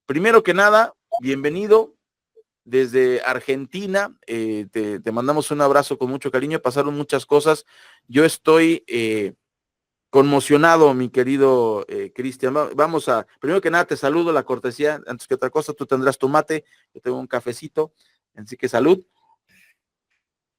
primero que nada, bienvenido desde Argentina. Te mandamos un abrazo con mucho cariño. Pasaron muchas cosas. Yo estoy conmocionado, mi querido Cristian. Vamos a, primero que nada, te saludo la cortesía. Antes que otra cosa, tú tendrás tu mate. Yo tengo un cafecito. Así que salud.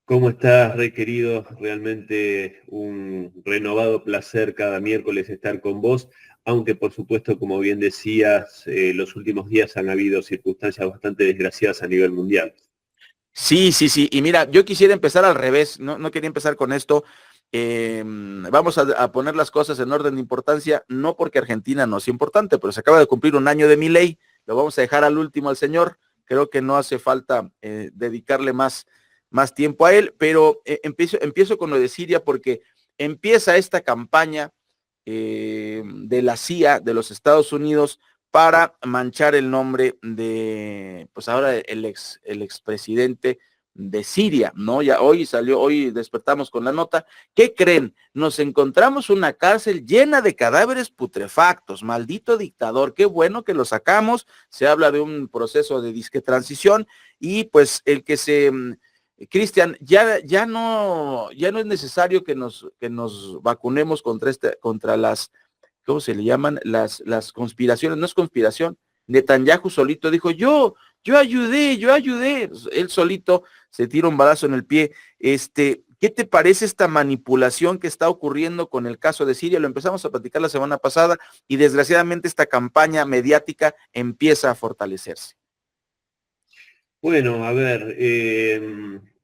¿Cómo estás, Rey querido? Realmente un renovado placer cada miércoles estar con vos, aunque por supuesto, como bien decías, los últimos días han habido circunstancias bastante desgraciadas a nivel mundial. Sí, sí, sí. Y mira, yo quisiera empezar al revés. No quería empezar con esto. Vamos a poner las cosas en orden de importancia, no porque Argentina no es importante, pero se acaba de cumplir un año de Milei. Lo vamos a dejar al último al señor. Creo que no hace falta dedicarle más tiempo a él, pero empiezo con lo de Siria porque empieza esta campaña de la CIA, de los Estados Unidos, para manchar el nombre de, pues ahora el expresidente de Siria, ¿no? Ya hoy despertamos con la nota. ¿Qué creen? Nos encontramos una cárcel llena de cadáveres putrefactos, maldito dictador, qué bueno que lo sacamos. Se habla de un proceso de disque transición y pues el que se Cristian, ya no es necesario que nos vacunemos contra las, ¿cómo se le llaman? Las conspiraciones. No es conspiración. Netanyahu solito dijo, yo ayudé. Él solito se tira un balazo en el pie. ¿Qué te parece esta manipulación que está ocurriendo con el caso de Siria? Lo empezamos a platicar la semana pasada y desgraciadamente esta campaña mediática empieza a fortalecerse. Bueno, a ver,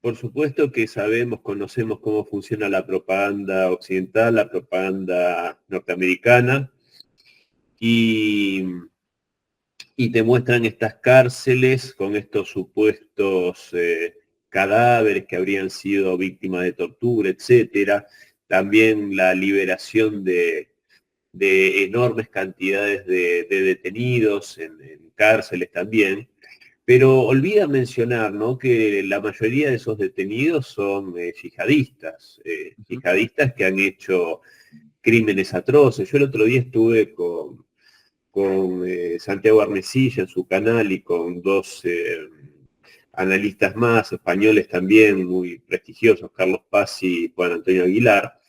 por supuesto que sabemos, conocemos cómo funciona la propaganda occidental, la propaganda norteamericana, y, y te muestran estas cárceles con estos supuestos cadáveres que habrían sido víctimas de tortura, etcétera. También la liberación de enormes cantidades de detenidos en cárceles también. Pero olvida mencionar, ¿no?, que la mayoría de esos detenidos son yihadistas que han hecho crímenes atroces. Yo el otro día estuve con Santiago Arnesilla en su canal y con dos analistas más, españoles también, muy prestigiosos, Carlos Paz y Juan Antonio Aguilar,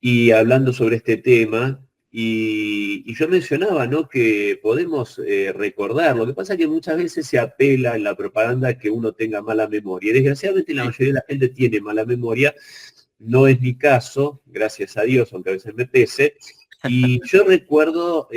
y hablando sobre este tema, y yo mencionaba, ¿no?, que podemos recordar. Lo que pasa es que muchas veces se apela en la propaganda a que uno tenga mala memoria. Y desgraciadamente la mayoría de la gente tiene mala memoria. No es mi caso, gracias a Dios, aunque a veces me pese. Y yo recuerdo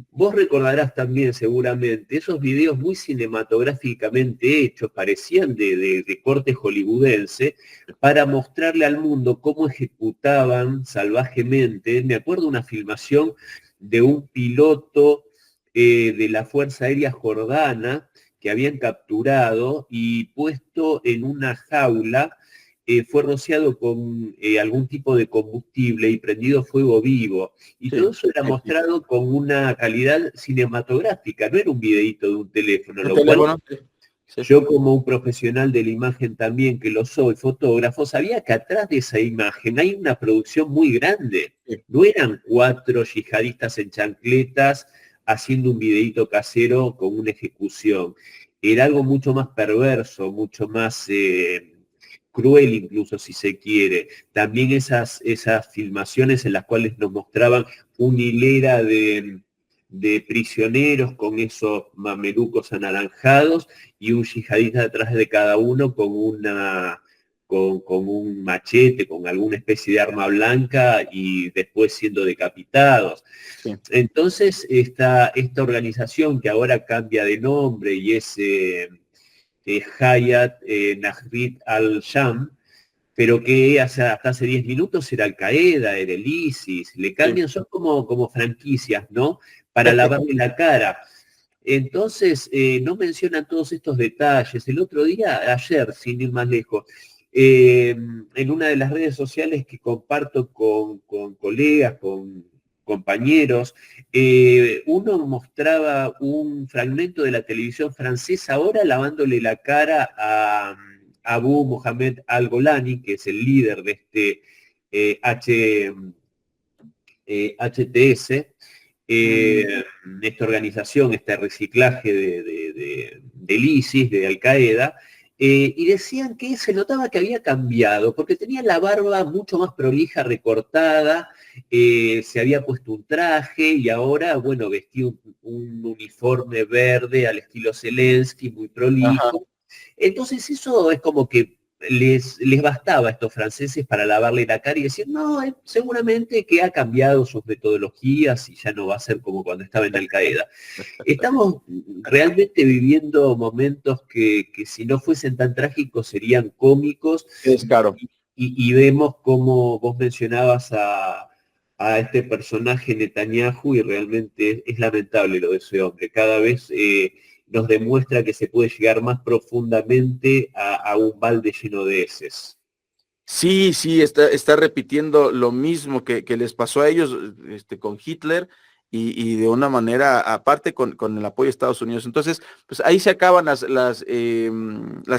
vos recordarás también seguramente esos videos muy cinematográficamente hechos, parecían de corte hollywoodense, para mostrarle al mundo cómo ejecutaban salvajemente. Me acuerdo una filmación de un piloto de la Fuerza Aérea Jordana que habían capturado y puesto en una jaula. Fue rociado con algún tipo de combustible y prendido fuego vivo. Y todo Sí. eso era mostrado con una calidad cinematográfica, no era un videíto de un teléfono, ¿Un lo cual teléfono? Sí. Sí. yo, como un profesional de la imagen también, que lo soy, fotógrafo, sabía que atrás de esa imagen hay una producción muy grande. Sí. No eran 4 yihadistas en chancletas haciendo un videíto casero con una ejecución. Era algo mucho más perverso, mucho más cruel incluso, si se quiere. También esas filmaciones en las cuales nos mostraban una hilera de prisioneros con esos mamelucos anaranjados y un yihadista detrás de cada uno con un machete, con alguna especie de arma blanca y después siendo decapitados. Sí. Entonces, esta organización que ahora cambia de nombre y es Hayat Nahrir al-Sham, pero que hasta hace 10 minutos era Al-Qaeda, era el ISIS, le Sí. cambian, son como franquicias, ¿no?, para lavarle la cara. Entonces, no mencionan todos estos detalles. El otro día, ayer, sin ir más lejos, en una de las redes sociales que comparto con colegas, con compañeros, uno mostraba un fragmento de la televisión francesa ahora lavándole la cara a Abu Mohamed al-Golani, que es el líder de este HTS, esta organización, este reciclaje del ISIS, de Al-Qaeda, y decían que se notaba que había cambiado, porque tenía la barba mucho más prolija, recortada, se había puesto un traje y ahora, bueno, vestía un uniforme verde al estilo Zelensky, muy Ajá. prolijo. Entonces eso es como que les bastaba a estos franceses para lavarle la cara y decir, no, seguramente que ha cambiado sus metodologías y ya no va a ser como cuando estaba en Al-Qaeda. Estamos realmente viviendo momentos que si no fuesen tan trágicos serían cómicos Es caro. y vemos como vos mencionabas a este personaje Netanyahu y realmente es lamentable lo de ese hombre. Cada vez nos demuestra que se puede llegar más profundamente a un balde lleno de heces. Sí, sí, está repitiendo lo mismo que les pasó a ellos con Hitler y de una manera aparte con el apoyo de Estados Unidos. Entonces, pues ahí se acaban las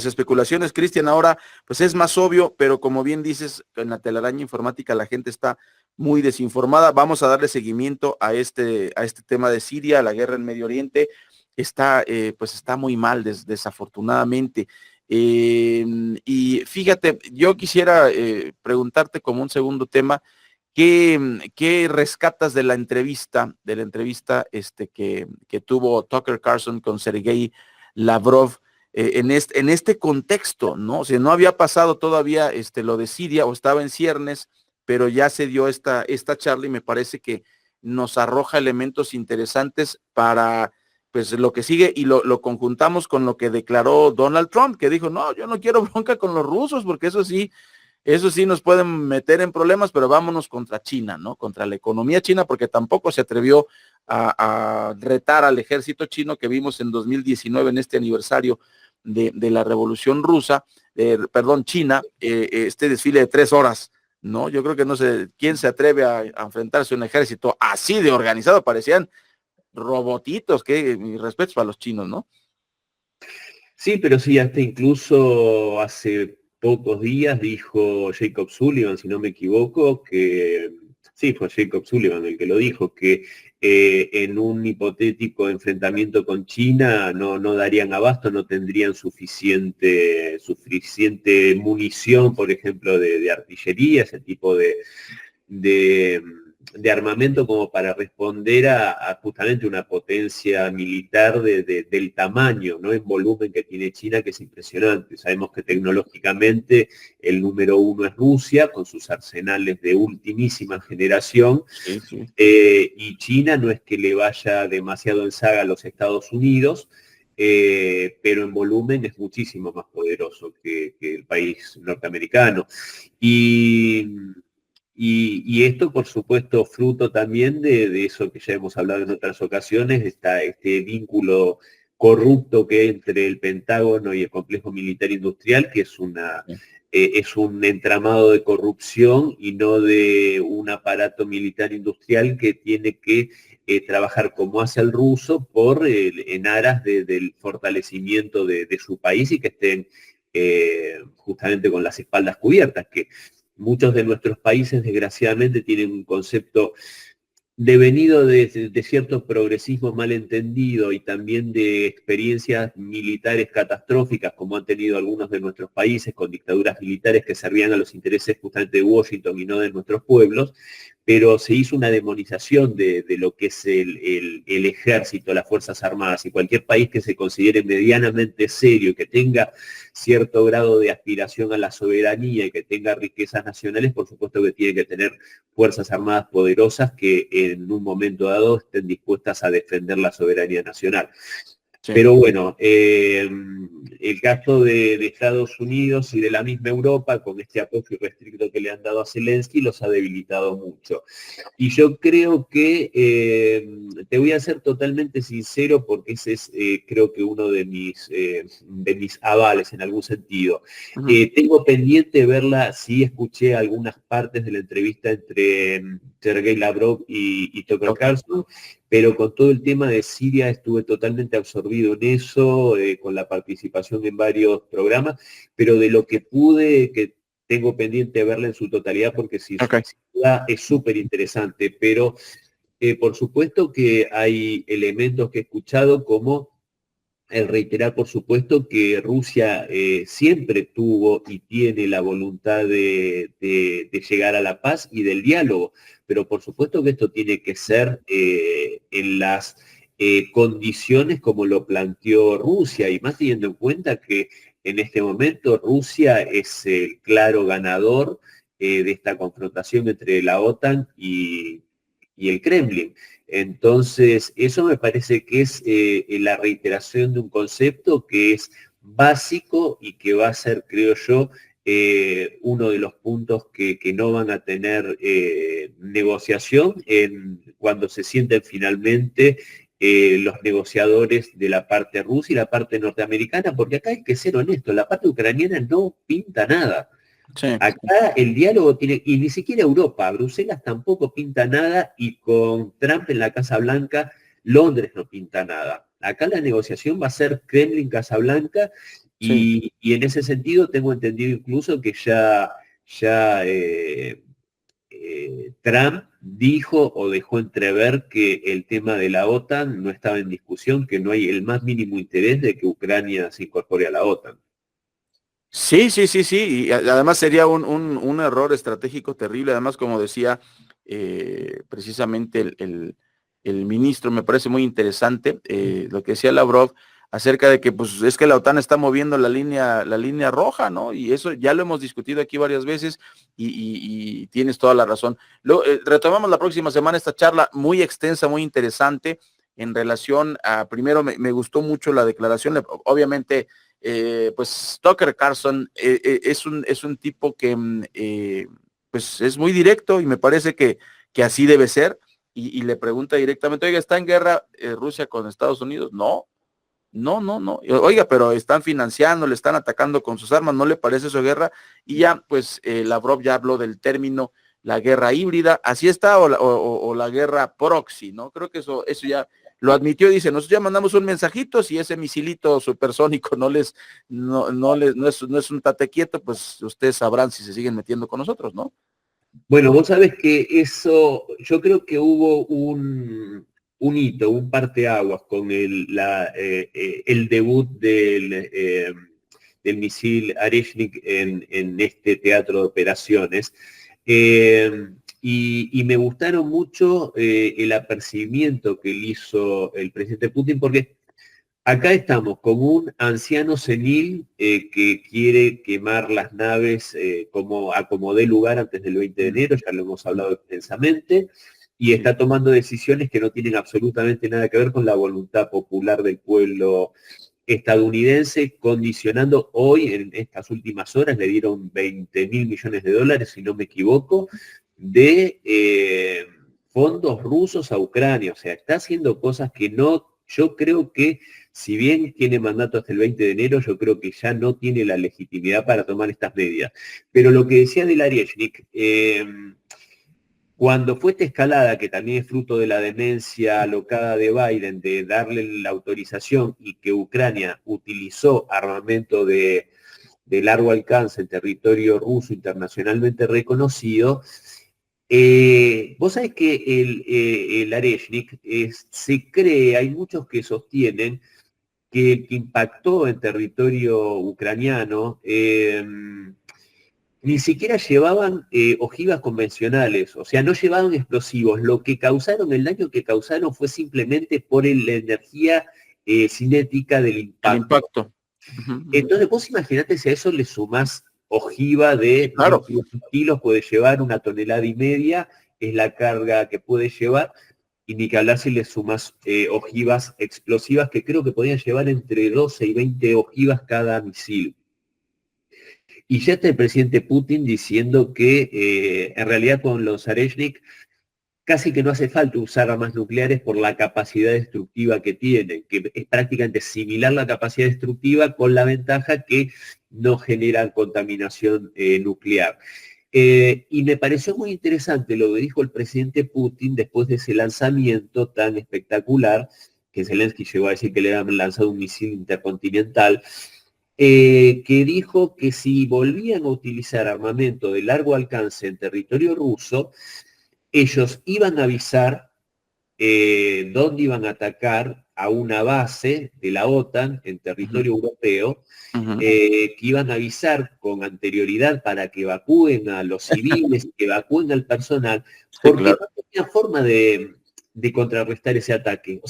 especulaciones, Cristian. Ahora, pues es más obvio, pero como bien dices, en la telaraña informática la gente está muy desinformada. Vamos a darle seguimiento a este tema de Siria, la guerra en Medio Oriente. Pues está muy mal, desafortunadamente. Y fíjate, yo quisiera preguntarte como un segundo tema, ¿qué rescatas de la entrevista que tuvo Tucker Carlson con Sergei Lavrov en este contexto, ¿no? O sea, no había pasado todavía lo de Siria o estaba en ciernes, pero ya se dio esta charla y me parece que nos arroja elementos interesantes para pues lo que sigue y lo conjuntamos con lo que declaró Donald Trump, que dijo, no, yo no quiero bronca con los rusos, porque eso sí nos pueden meter en problemas, pero vámonos contra China, ¿no? Contra la economía china, porque tampoco se atrevió a retar al ejército chino que vimos en 2019, en este aniversario de la Revolución Rusa, China, este desfile de 3 horas, ¿no? Yo creo que no sé quién se atreve a enfrentarse a un ejército así de organizado, parecían robotitos, que mis respetos para los chinos, ¿no? Sí, pero sí, hasta incluso hace pocos días dijo Jacob Sullivan, si no me equivoco, que sí, fue Jacob Sullivan el que lo dijo, que en un hipotético enfrentamiento con China no darían abasto, no tendrían suficiente munición, por ejemplo, de artillería, ese tipo de, de armamento como para responder a justamente una potencia militar del tamaño, ¿no? En volumen que tiene China, que es impresionante. Sabemos que tecnológicamente el número uno es Rusia, con sus arsenales de ultimísima generación, Sí, sí. y China no es que le vaya demasiado en saga a los Estados Unidos, pero en volumen es muchísimo más poderoso que el país norteamericano. Y y esto, por supuesto, fruto también de eso que ya hemos hablado en otras ocasiones, este vínculo corrupto que hay entre el Pentágono y el complejo militar industrial, que es un entramado de corrupción y no de un aparato militar industrial que tiene que trabajar como hace el ruso en aras del fortalecimiento de su país y que estén justamente con las espaldas cubiertas, que muchos de nuestros países, desgraciadamente, tienen un concepto devenido de cierto progresismo malentendido y también de experiencias militares catastróficas como han tenido algunos de nuestros países con dictaduras militares que servían a los intereses justamente de Washington y no de nuestros pueblos, pero se hizo una demonización de lo que es el ejército, las Fuerzas Armadas, y cualquier país que se considere medianamente serio, que tenga cierto grado de aspiración a la soberanía y que tenga riquezas nacionales, por supuesto que tiene que tener Fuerzas Armadas poderosas que en un momento dado estén dispuestas a defender la soberanía nacional. Sí. Pero bueno, el caso de Estados Unidos y de la misma Europa, con este apoyo irrestricto que le han dado a Zelensky, los ha debilitado mucho. Y yo creo que, te voy a ser totalmente sincero, porque ese es creo que uno de mis avales en algún sentido. Uh-huh. Tengo pendiente verla, sí escuché algunas partes de la entrevista entre Sergei Lavrov y Tucker Carlson, pero con todo el tema de Siria estuve totalmente absorbido en eso, con la participación en varios programas, pero de lo que pude, que tengo pendiente verla en su totalidad, porque sí, Okay. sin duda es súper interesante, pero por supuesto que hay elementos que he escuchado como el reiterar, por supuesto, que Rusia siempre tuvo y tiene la voluntad de llegar a la paz y del diálogo, pero por supuesto que esto tiene que ser en las condiciones como lo planteó Rusia, y más teniendo en cuenta que en este momento Rusia es el claro ganador de esta confrontación entre la OTAN y el Kremlin. Entonces, eso me parece que es la reiteración de un concepto que es básico y que va a ser, creo yo, uno de los puntos que no van a tener negociación cuando se sienten finalmente los negociadores de la parte rusa y la parte norteamericana, porque acá hay que ser honesto, la parte ucraniana no pinta nada. Sí. Acá el diálogo tiene, y ni siquiera Europa, Bruselas tampoco pinta nada, y con Trump en la Casa Blanca, Londres no pinta nada. Acá la negociación va a ser Kremlin-Casa Blanca, Sí. y en ese sentido tengo entendido incluso que ya Trump dijo o dejó entrever que el tema de la OTAN no estaba en discusión, que no hay el más mínimo interés de que Ucrania se incorpore a la OTAN. Sí, sí, sí, sí, y además sería un error estratégico terrible, además como decía precisamente el ministro, me parece muy interesante lo que decía Lavrov acerca de que pues es que la OTAN está moviendo la línea roja, ¿no? Y eso ya lo hemos discutido aquí varias veces y tienes toda la razón. Retomamos la próxima semana esta charla muy extensa, muy interesante en relación a, primero me gustó mucho la declaración, obviamente pues Tucker Carlson es un tipo que pues es muy directo y me parece que así debe ser y le pregunta directamente, oiga, ¿está en guerra Rusia con Estados Unidos? No, no, no, no. Oiga, pero están financiando, le están atacando con sus armas, ¿no le parece eso guerra? Y ya, pues Lavrov ya habló del término la guerra híbrida, así está, o la guerra proxy, ¿no? Creo que eso ya lo admitió y dice, nosotros ya mandamos un mensajito, si ese misilito supersónico no es un tate quieto, pues ustedes sabrán si se siguen metiendo con nosotros, ¿no? Bueno, vos sabés que eso, yo creo que hubo un hito, un parteaguas con el debut del misil Areshnik en este teatro de operaciones. Y me gustaron mucho el apercibimiento que le hizo el presidente Putin, porque acá estamos con un anciano senil que quiere quemar las naves como acomodé lugar antes del 20 de enero, ya lo hemos hablado extensamente, y está tomando decisiones que no tienen absolutamente nada que ver con la voluntad popular del pueblo estadounidense, condicionando hoy, en estas últimas horas, le dieron 20.000 millones de dólares, si no me equivoco, de fondos rusos a Ucrania. O sea, está haciendo cosas que no, yo creo que si bien tiene mandato hasta el 20 de enero, yo creo que ya no tiene la legitimidad para tomar estas medidas. Pero lo que decía del Arieshnik, cuando fue esta escalada, que también es fruto de la demencia alocada de Biden, de darle la autorización y que Ucrania utilizó armamento de largo alcance en territorio ruso internacionalmente reconocido, vos sabés que el Areshnik se cree, hay muchos que sostienen que el que impactó en territorio ucraniano ni siquiera llevaban ojivas convencionales, o sea, no llevaban explosivos. Lo que causaron, el daño que causaron fue simplemente por la energía cinética del El impacto. impacto. Uh-huh, uh-huh. Entonces, vos imaginate si a eso le sumás ojiva de Claro. 1.500 kilos, puede llevar 1,5 toneladas, es la carga que puede llevar, y ni que hablar si le sumas ojivas explosivas, que creo que podían llevar entre 12 y 20 ojivas cada misil. Y ya está el presidente Putin diciendo que en realidad con los Areshnik casi que no hace falta usar armas nucleares por la capacidad destructiva que tienen, que es prácticamente similar la capacidad destructiva con la ventaja que no generan contaminación nuclear. Y me pareció muy interesante lo que dijo el presidente Putin después de ese lanzamiento tan espectacular, que Zelensky llegó a decir que le habían lanzado un misil intercontinental, que dijo que si volvían a utilizar armamento de largo alcance en territorio ruso, ellos iban a avisar donde iban a atacar a una base de la OTAN en territorio europeo, que iban a avisar con anterioridad para que evacúen a los civiles, que evacúen al personal, porque claro. no tenía forma de contrarrestar ese ataque. O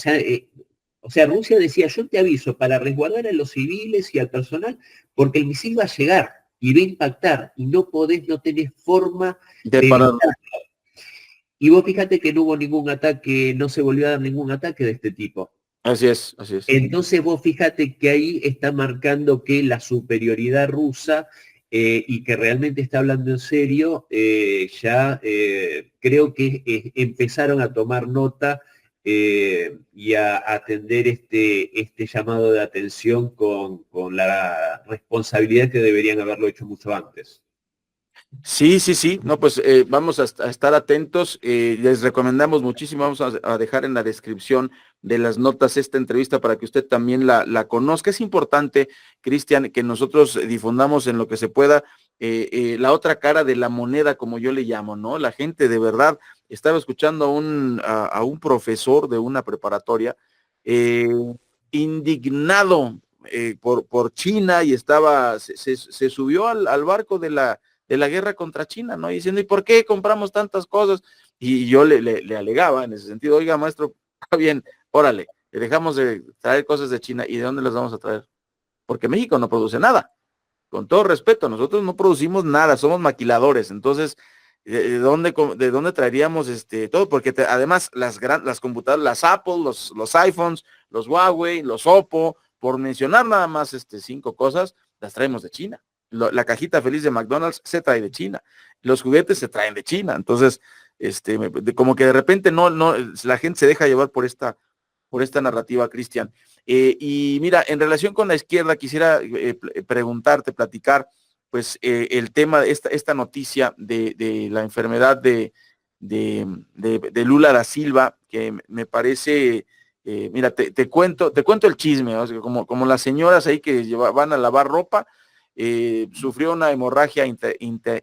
sea, Rusia decía, yo te aviso para resguardar a los civiles y al personal, porque el misil va a llegar y va a impactar, y no tenés forma De de parar. evitarlo. Y vos fíjate que no hubo ningún ataque, no se volvió a dar ningún ataque de este tipo. Así es, así es. Entonces vos fíjate que ahí está marcando que la superioridad rusa y que realmente está hablando en serio, creo que empezaron a tomar nota y a atender este llamado de atención con la responsabilidad que deberían haberlo hecho mucho antes. Sí, sí, sí. No, pues vamos a estar atentos. Les recomendamos muchísimo. Vamos a dejar en la descripción de las notas esta entrevista para que usted también la conozca. Es importante, Cristian, que nosotros difundamos en lo que se pueda la otra cara de la moneda, como yo le llamo, ¿no? La gente de verdad, estaba escuchando a un profesor de una preparatoria eh, indignado por China y se subió al barco de la guerra contra China, ¿no? Y diciendo, ¿y por qué compramos tantas cosas? Y yo le alegaba en ese sentido, oiga, maestro, está bien, órale, le dejamos de traer cosas de China, ¿y de dónde las vamos a traer? Porque México no produce nada. Con todo respeto, nosotros no producimos nada, somos maquiladores, entonces, ¿de dónde traeríamos todo? Porque además las computadoras, las Apple, los iPhones, los Huawei, los Oppo, por mencionar nada más 5 cosas, las traemos de China. La cajita feliz de McDonald's se trae de China, los juguetes se traen de China, entonces, como que de repente no, la gente se deja llevar por esta narrativa, Cristian. Y mira, en relación con la izquierda, quisiera preguntarte, platicar, pues el tema de esta noticia de la enfermedad de Lula da Silva, que me parece, mira, te cuento el chisme, ¿no? O sea, como las señoras ahí que van a lavar ropa, sufrió una hemorragia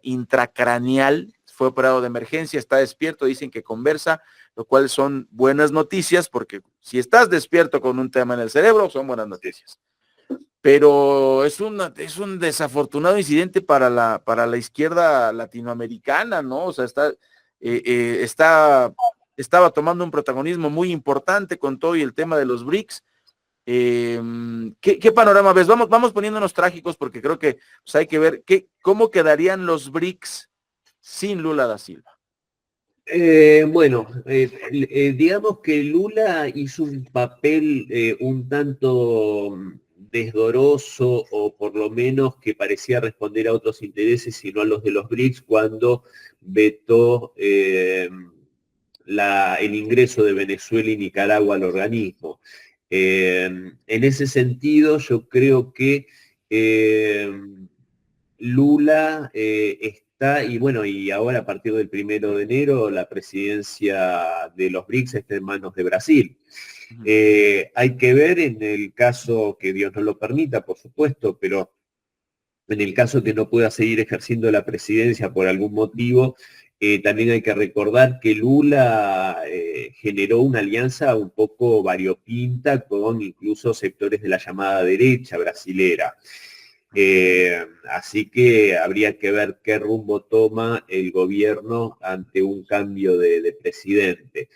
intracraneal, fue operado de emergencia, está despierto, dicen que conversa, lo cual son buenas noticias, porque si estás despierto con un tema en el cerebro, son buenas noticias. Pero es un desafortunado incidente para la izquierda latinoamericana, ¿no? O sea, estaba tomando un protagonismo muy importante con todo y el tema de los BRICS. ¿Qué panorama ves? Vamos poniéndonos trágicos porque creo que pues, hay que ver cómo quedarían los BRICS sin Lula da Silva. Digamos que Lula hizo un papel un tanto desdoroso o por lo menos que parecía responder a otros intereses y no a los de los BRICS cuando vetó el ingreso de Venezuela y Nicaragua al organismo. En ese sentido, yo creo que Lula está, y bueno, y ahora a partir del 1 de enero la presidencia de los BRICS está en manos de Brasil. Hay que ver en el caso que Dios no lo permita, por supuesto, pero en el caso que no pueda seguir ejerciendo la presidencia por algún motivo, también hay que recordar que Lula generó una alianza un poco variopinta con incluso sectores de la llamada derecha brasilera. Así que habría que ver qué rumbo toma el gobierno ante un cambio de presidente.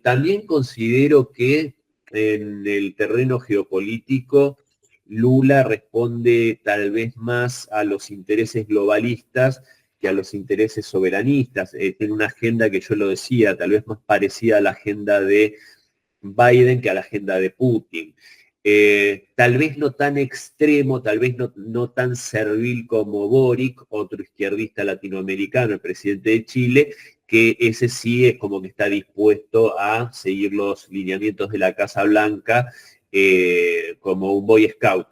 También considero que en el terreno geopolítico Lula responde tal vez más a los intereses globalistas que a los intereses soberanistas. Tiene una agenda que yo lo decía, tal vez más parecida a la agenda de Biden que a la agenda de Putin. Tal vez no tan extremo, tal vez no tan servil como Boric, otro izquierdista latinoamericano, el presidente de Chile, que ese sí es como que está dispuesto a seguir los lineamientos de la Casa Blanca como un Boy Scout.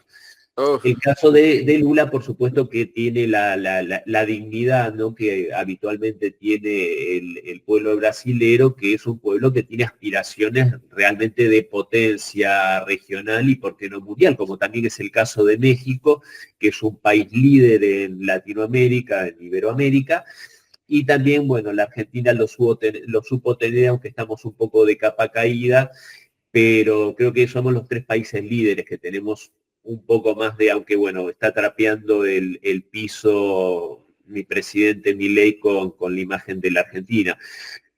El caso de Lula, por supuesto, que tiene la dignidad, ¿no?, que habitualmente tiene el pueblo brasilero, que es un pueblo que tiene aspiraciones realmente de potencia regional y, por qué no, mundial, como también es el caso de México, que es un país líder en Latinoamérica, en Iberoamérica, y también, bueno, la Argentina lo supo tener, aunque estamos un poco de capa caída, pero creo que somos los 3 países líderes que tenemos un poco más de, aunque bueno, está trapeando el piso mi presidente Milei con la imagen de la Argentina.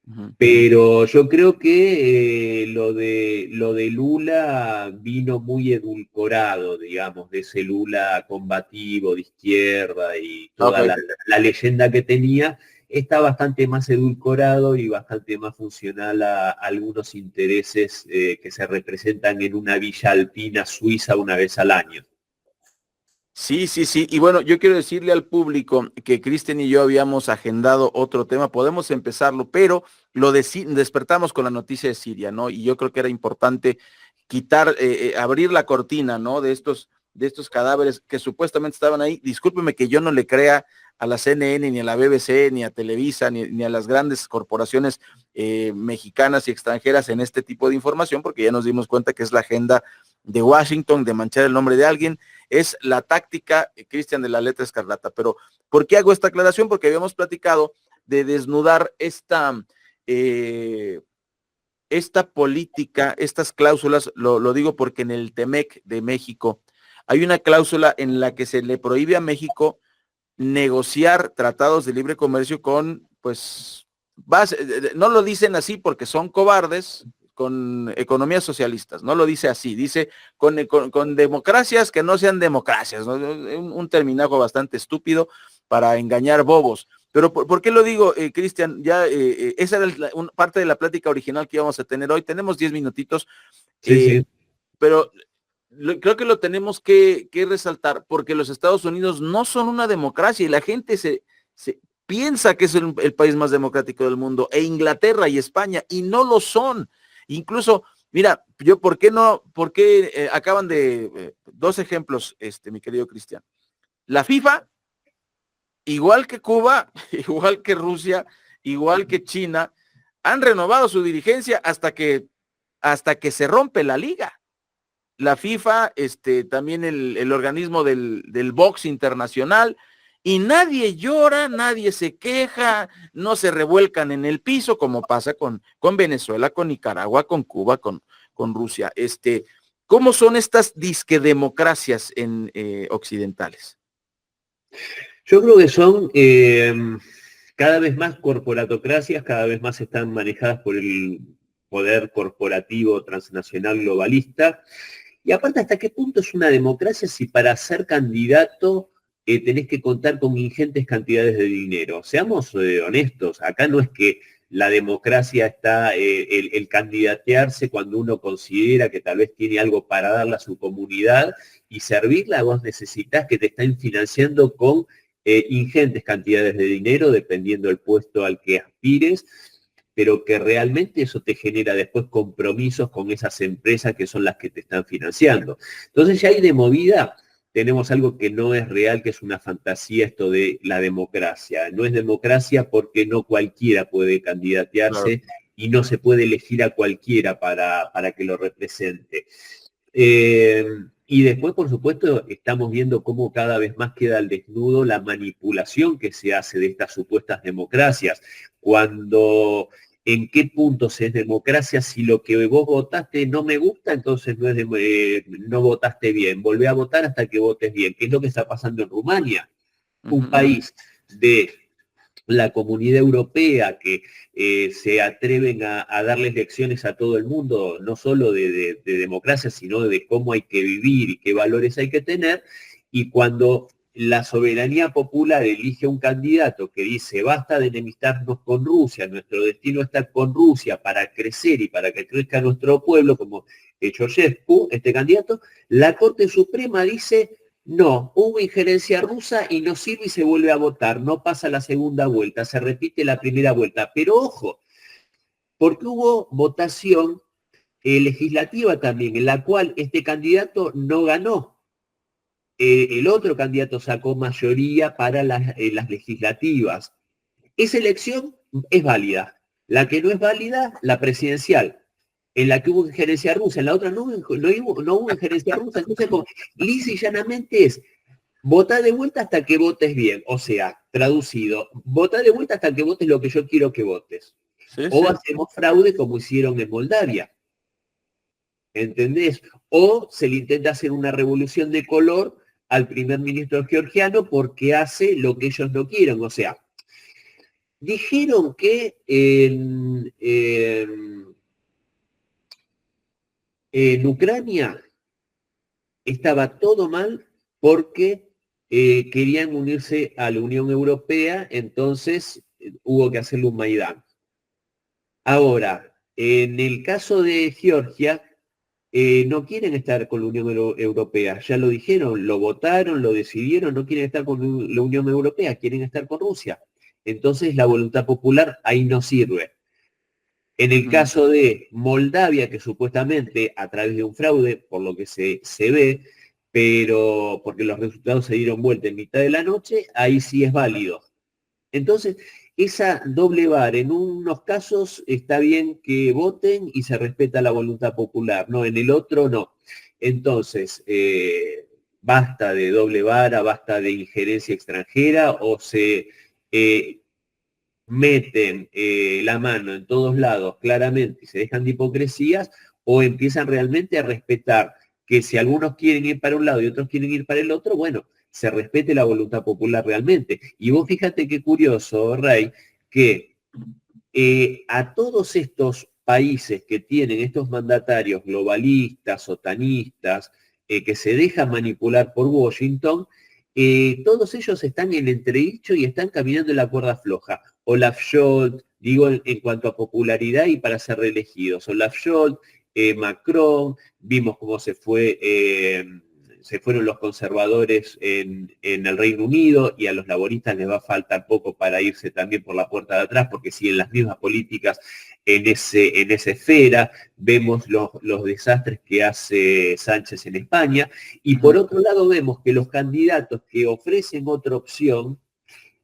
Ujú. Pero yo creo que lo de Lula vino muy edulcorado, digamos, de ese Lula combativo de izquierda y Ok. toda la leyenda que tenía, está bastante más edulcorado y bastante más funcional a algunos intereses que se representan en una villa alpina suiza una vez al año. Sí, sí, sí. Y bueno, yo quiero decirle al público que Cristian y yo habíamos agendado otro tema, podemos empezarlo, pero despertamos con la noticia de Siria, ¿no? Y yo creo que era importante abrir la cortina, ¿no? De estos cadáveres que supuestamente estaban ahí. Discúlpeme que yo no le crea a la CNN, ni a la BBC, ni a Televisa, ni a las grandes corporaciones mexicanas y extranjeras en este tipo de información, porque ya nos dimos cuenta que es la agenda de Washington, de manchar el nombre de alguien. Es la táctica, Cristian, de la letra escarlata. Pero, ¿por qué hago esta aclaración? Porque habíamos platicado de desnudar esta política, estas cláusulas, lo digo porque en el TEMEC de México hay una cláusula en la que se le prohíbe a México negociar tratados de libre comercio con, pues, no lo dicen así porque son cobardes, con economías socialistas, no lo dice así, dice con democracias que no sean democracias, ¿no? Un terminajo bastante estúpido para engañar bobos. Pero ¿por qué lo digo, Cristian? Ya esa era parte de la plática original que íbamos a tener hoy. Tenemos 10 minutitos, Sí, sí. pero creo que lo tenemos que resaltar porque los Estados Unidos no son una democracia y la gente se piensa que es el país más democrático del mundo, e Inglaterra y España, y no lo son. Incluso, mira, ¿por qué acaban de, dos ejemplos, mi querido Cristian? La FIFA, igual que Cuba, igual que Rusia, igual que China, han renovado su dirigencia hasta que se rompe la liga. La FIFA, también el organismo del box internacional, y nadie llora, nadie se queja, no se revuelcan en el piso como pasa con Venezuela, con Nicaragua, con Cuba, con Rusia. ¿Cómo son estas disque democracias occidentales? Yo creo que son cada vez más corporatocracias, cada vez más están manejadas por el poder corporativo transnacional globalista. Y aparte, ¿hasta qué punto es una democracia si para ser candidato tenés que contar con ingentes cantidades de dinero? Seamos honestos, acá no es que la democracia está el candidatearse cuando uno considera que tal vez tiene algo para darle a su comunidad y servirla. Vos necesitas que te estén financiando con ingentes cantidades de dinero, dependiendo del puesto al que aspires, pero que realmente eso te genera después compromisos con esas empresas que son las que te están financiando. Entonces ya hay de movida, tenemos algo que no es real, que es una fantasía, esto de la democracia. No es democracia porque no cualquiera puede candidatearse, claro, y no se puede elegir a cualquiera para que lo represente. Y después, por supuesto, estamos viendo cómo cada vez más queda al desnudo la manipulación que se hace de estas supuestas democracias. Cuando, ¿en qué punto se es democracia? Si lo que vos votaste no me gusta, entonces no votaste bien. Volvé a votar hasta que votes bien. ¿Qué es lo que está pasando en Rumania? Un país de la Comunidad Europea que se atreven a darles lecciones a todo el mundo, no solo de democracia, sino de cómo hay que vivir y qué valores hay que tener. Y cuando la soberanía popular elige un candidato que dice basta de enemistarnos con Rusia, nuestro destino está con Rusia para crecer y para que crezca nuestro pueblo, como Ceausescu, este candidato, la Corte Suprema dice no, hubo injerencia rusa y no sirve y se vuelve a votar, no pasa la segunda vuelta, se repite la primera vuelta. Pero ojo, porque hubo votación legislativa también, en la cual este candidato no ganó. El otro candidato sacó mayoría para las legislativas. Esa elección es válida. La que no es válida, la presidencial, en la que hubo injerencia rusa, en la otra no hubo injerencia rusa. Entonces, lisa y llanamente es, votá de vuelta hasta que votes bien. O sea, traducido, votá de vuelta hasta que votes lo que yo quiero que votes. Sí, O sí. hacemos fraude como hicieron en Moldavia. ¿Entendés? O se le intenta hacer una revolución de color al primer ministro georgiano porque hace lo que ellos no quieren. O sea, dijeron que en Ucrania estaba todo mal porque querían unirse a la Unión Europea, entonces hubo que hacerle un Maidán. Ahora, en el caso de Georgia, no quieren estar con la Unión Europea, ya lo dijeron, lo votaron, lo decidieron, no quieren estar con la Unión Europea, quieren estar con Rusia. Entonces la voluntad popular ahí no sirve. En el caso de Moldavia, que supuestamente a través de un fraude, por lo que se ve, pero porque los resultados se dieron vuelta en mitad de la noche, ahí sí es válido. Entonces, esa doble vara, en unos casos está bien que voten y se respeta la voluntad popular, no, en el otro no. Entonces, basta de doble vara, basta de injerencia extranjera o se meten la mano en todos lados claramente y se dejan de hipocresías o empiezan realmente a respetar que si algunos quieren ir para un lado y otros quieren ir para el otro, bueno, se respete la voluntad popular realmente. Y vos fíjate qué curioso, Rey, que a todos estos países que tienen estos mandatarios globalistas, otanistas, que se dejan manipular por Washington, todos ellos están en entredicho y están caminando en la cuerda floja. Olaf Scholz, digo en cuanto a popularidad y para ser reelegidos. Olaf Scholz, Macron, vimos cómo se fueron los conservadores en el Reino Unido y a los laboristas les va a faltar poco para irse también por la puerta de atrás porque siguen las mismas políticas en esa esfera. Vemos los desastres que hace Sánchez en España y por otro lado vemos que los candidatos que ofrecen otra opción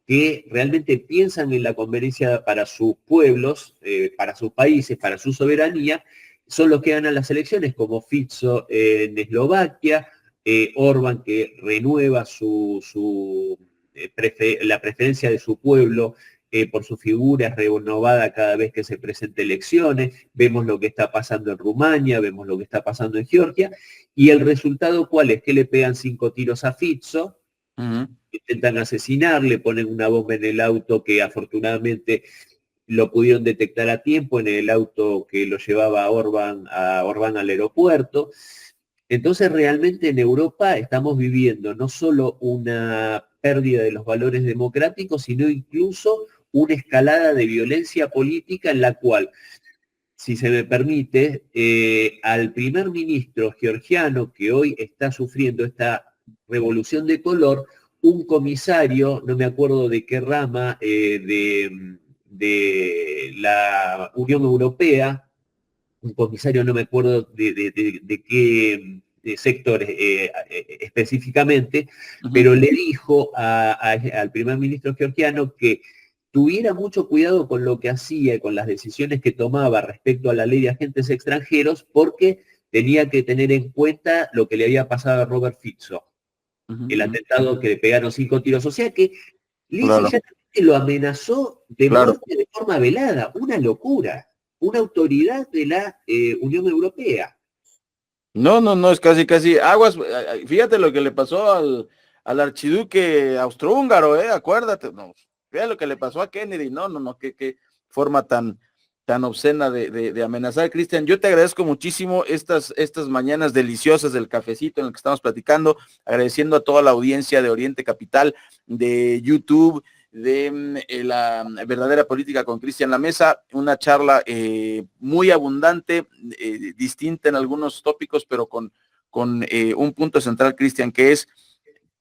que realmente piensan en la conveniencia para sus pueblos, para sus países, para su soberanía, son los que ganan las elecciones, como Fico en Eslovaquia, Orbán que renueva la preferencia de su pueblo por su figura renovada cada vez que se presenten elecciones, vemos lo que está pasando en Rumania, vemos lo que está pasando en Georgia, y el resultado ¿cuál es? Que le pegan 5 tiros a Fico, intentan asesinar, le ponen una bomba en el auto que afortunadamente lo pudieron detectar a tiempo en el auto que lo llevaba a Orbán al aeropuerto. Entonces realmente en Europa estamos viviendo no solo una pérdida de los valores democráticos, sino incluso una escalada de violencia política en la cual, si se me permite, al primer ministro georgiano que hoy está sufriendo esta revolución de color, un comisario, no me acuerdo de qué rama de la Unión Europea, un comisario, no me acuerdo de qué sector específicamente, pero le dijo al primer ministro georgiano que tuviera mucho cuidado con lo que hacía y con las decisiones que tomaba respecto a la ley de agentes extranjeros, porque tenía que tener en cuenta lo que le había pasado a Robert Fico, el atentado que le pegaron 5 tiros. O sea que lisa y llanamente lo amenazó de muerte de forma velada, una locura, una autoridad de la Unión Europea. No, no, no, es casi, casi aguas. Fíjate lo que le pasó al archiduque austrohúngaro, acuérdate, no, fíjate lo que le pasó a Kennedy, no, no, no, qué forma tan obscena de amenazar. Cristian, yo te agradezco muchísimo estas mañanas deliciosas del cafecito en el que estamos platicando, agradeciendo a toda la audiencia de Oriente Capital, de YouTube, de la verdadera política con Cristian La Mesa, una charla muy abundante, distinta en algunos tópicos, pero con un punto central, Cristian, que es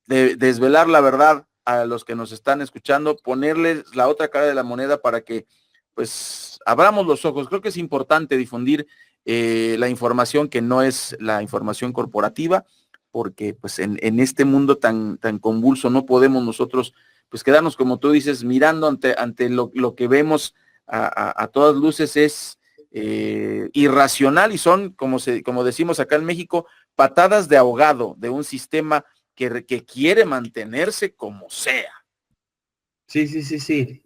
desvelar la verdad a los que nos están escuchando, ponerles la otra cara de la moneda para que pues abramos los ojos. Creo que es importante difundir la información que no es la información corporativa, porque pues en este mundo tan convulso no podemos nosotros pues quedarnos, como tú dices, mirando ante lo que vemos a todas luces es irracional y son, como decimos acá en México, patadas de ahogado de un sistema que quiere mantenerse como sea. Sí.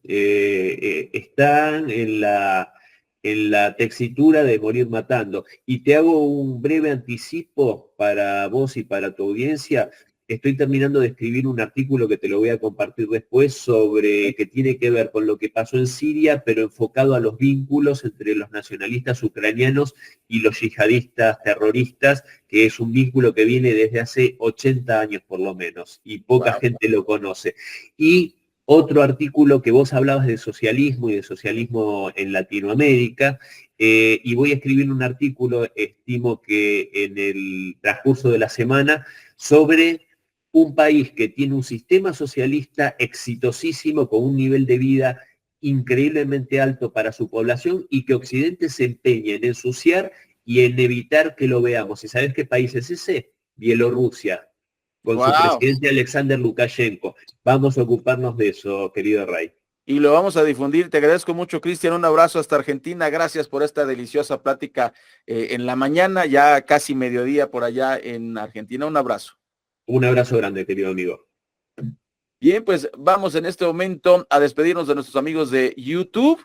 Están en la tesitura de morir matando. Y te hago un breve anticipo para vos y para tu audiencia. Estoy terminando de escribir un artículo que te lo voy a compartir después sobre que tiene que ver con lo que pasó en Siria, pero enfocado a los vínculos entre los nacionalistas ucranianos y los yihadistas terroristas, que es un vínculo que viene desde hace 80 años por lo menos, y poca gente lo conoce. Y otro artículo que vos hablabas de socialismo y de socialismo en Latinoamérica, y voy a escribir un artículo, estimo que en el transcurso de la semana, sobre un país que tiene un sistema socialista exitosísimo, con un nivel de vida increíblemente alto para su población y que Occidente se empeña en ensuciar y en evitar que lo veamos. ¿Y sabes qué país es ese? Bielorrusia, con su presidente Alexander Lukashenko. Vamos a ocuparnos de eso, querido Ray. Y lo vamos a difundir. Te agradezco mucho, Cristian. Un abrazo hasta Argentina. Gracias por esta deliciosa plática en la mañana, ya casi mediodía por allá en Argentina. Un abrazo. Un abrazo grande, querido amigo. Bien, pues vamos en este momento a despedirnos de nuestros amigos de YouTube.